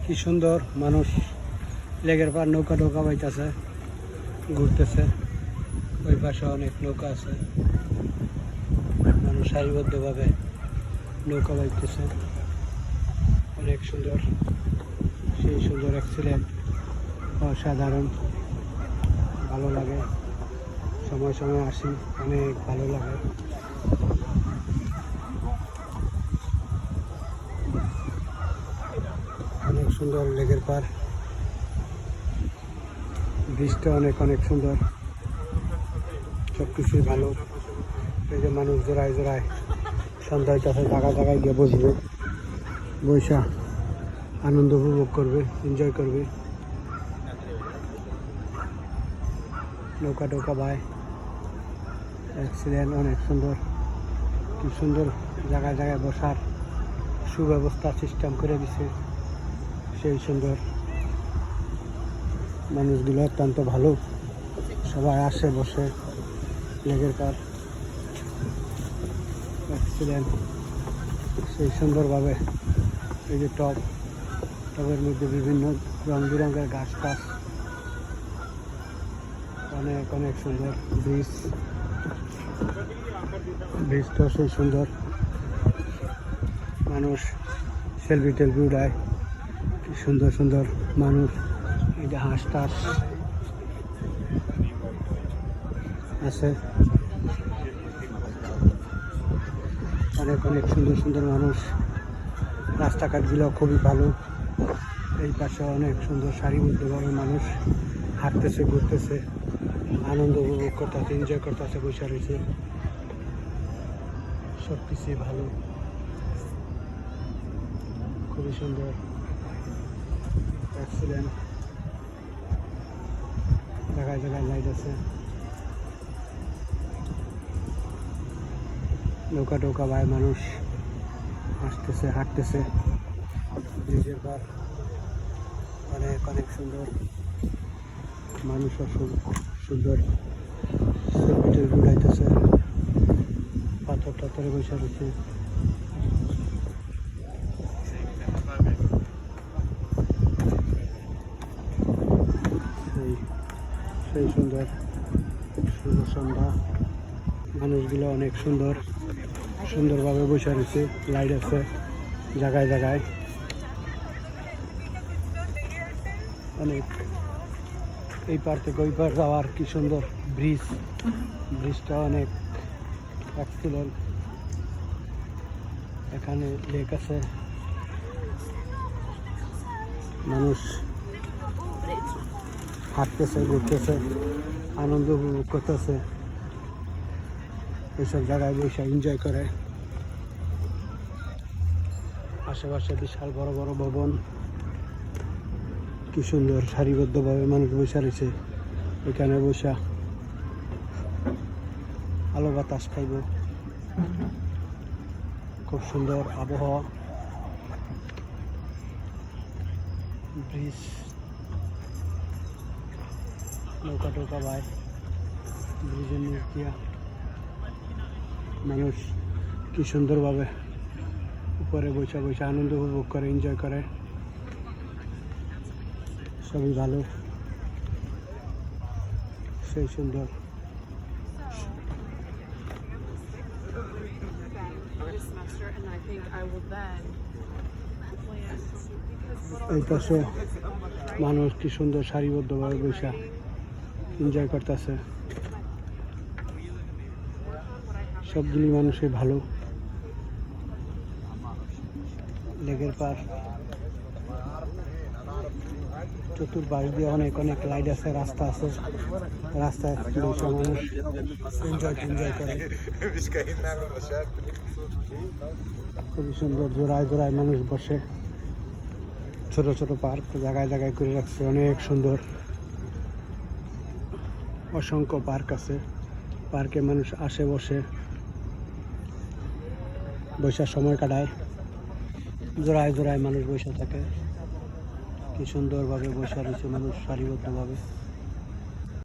কি সুন্দর মানুষ লেগের পার নৌকা নৌকা বাইতেছে, ঘুরতেছে। ওই পাশে অনেক নৌকা আছে, মানুষ সারিবদ্ধভাবে নৌকা বাইতেছে। অনেক সুন্দর, সেই সুন্দর এক্সিলেন্ট, অসাধারণ, ভালো লাগে। সময় সময় আসি, অনেক ভালো লাগে। অনেক সুন্দর লেগের পার, ব্রিজটা অনেক অনেক সুন্দর, সব কিছুই ভালো। এই যে মানুষ জোড়ায় জোড়ায় সন্ধ্যায় কাছে জায়গায় জায়গায় গিয়ে বসবে, বৈশা আনন্দ উপভোগ করবে, এনজয় করবে। নৌকা টৌকা বায়, অ্যাক্সিডেন্ট অনেক সুন্দর, কি সুন্দর জায়গায় জায়গায় বসার সুব্যবস্থা সিস্টেম করে দিছে, সেই সুন্দর। মানুষগুলো অত্যন্ত ভালো, সবাই আসে বসে লেগের পার। অ্যাক্সিডেন্ট সেই সুন্দরভাবে, এই যে টবের মধ্যে বিভিন্ন রং বেরঙের গাছ টাছ, অনেক অনেক সুন্দর। ব্রিজটাও সেই সুন্দর, মানুষ সেলফি টেলফি উড়ায়, কি সুন্দর সুন্দর মানুষ। এই যে হাঁস টাস আছে, অনেক অনেক সুন্দর সুন্দর মানুষ। রাস্তাঘাটগুলো খুবই ভালো। এই পাশে অনেক সুন্দর সারিবদ্ধভাবে মানুষ হাঁটতেছে, ঘুরতেছে, আনন্দ উপভোগ করতেছে, এনজয় করতেছে, বসে রয়েছে। সব কিছুই ভালো, খুবই সুন্দর। অ্যাক্সিডেন্ট জায়গায় জায়গায় লাইট আছে, নৌকা টৌকা বায়, মানুষ আসতেছে, হাঁটতেছে। ব্রিজের পার অনেক অনেক সুন্দর, মানুষও সুন্দর সেলফি টেলফি উড়াইতেছে, পাথর টাথরে বসে রয়েছে। সেই সুন্দর শুভ সন্ধ্যা, মানুষগুলো অনেক সুন্দর সুন্দরভাবে বসে রয়েছে, লাইট আছে জায়গায় জায়গায় অনেক। এই পার থেকে ওই পার যাওয়ার কি সুন্দর ব্রিজটা অনেক এক্সিলেন্ট। এখানে লেক আছে, মানুষ হাঁটতেছে, ঘুরতেছে, আনন্দ উপভোগ করতেছে, এইসব জায়গায় বসে এনজয় করে। আশেপাশে বিশাল বড় বড় ভবন, কি সুন্দর সারিবদ্ধভাবে মানুষ বসে রয়েছে। এখানে বসা আলো বাতাস খাইব, খুব সুন্দর আবহাওয়া। ব্রিজ, নৌকা টৌকা বায় ব্রিজের নিচ দিয়া, মানুষ কি সুন্দরভাবে উপরে বসে বসে আনন্দ উপভোগ করে, এনজয় করে। সবই ভালো, সেই সুন্দর। এই পাশে মানুষ কি সুন্দর সারিবদ্ধভাবে বসে এনজয় করতেছে। সবগুলি মানুষই ভালো। লেগের পার চতুর্পাশ দিয়ে অনেক অনেক লাইট আছে, রাস্তা আছে, রাস্তায় বসে মানুষ এনজয় করে। খুবই সুন্দর, জোড়ায় জোড়ায় মানুষ বসে, ছোট ছোট পার্ক জায়গায় জায়গায় করে রাখছে, অনেক সুন্দর। অসংখ্য পার্ক আছে, পার্কে মানুষ আসে, বসে সময় কাটায়। জোড়ায় জোড়ায় মানুষ বসে থাকে, কি সুন্দরভাবে বসে রয়েছে মানুষ সারিবদ্ধভাবে।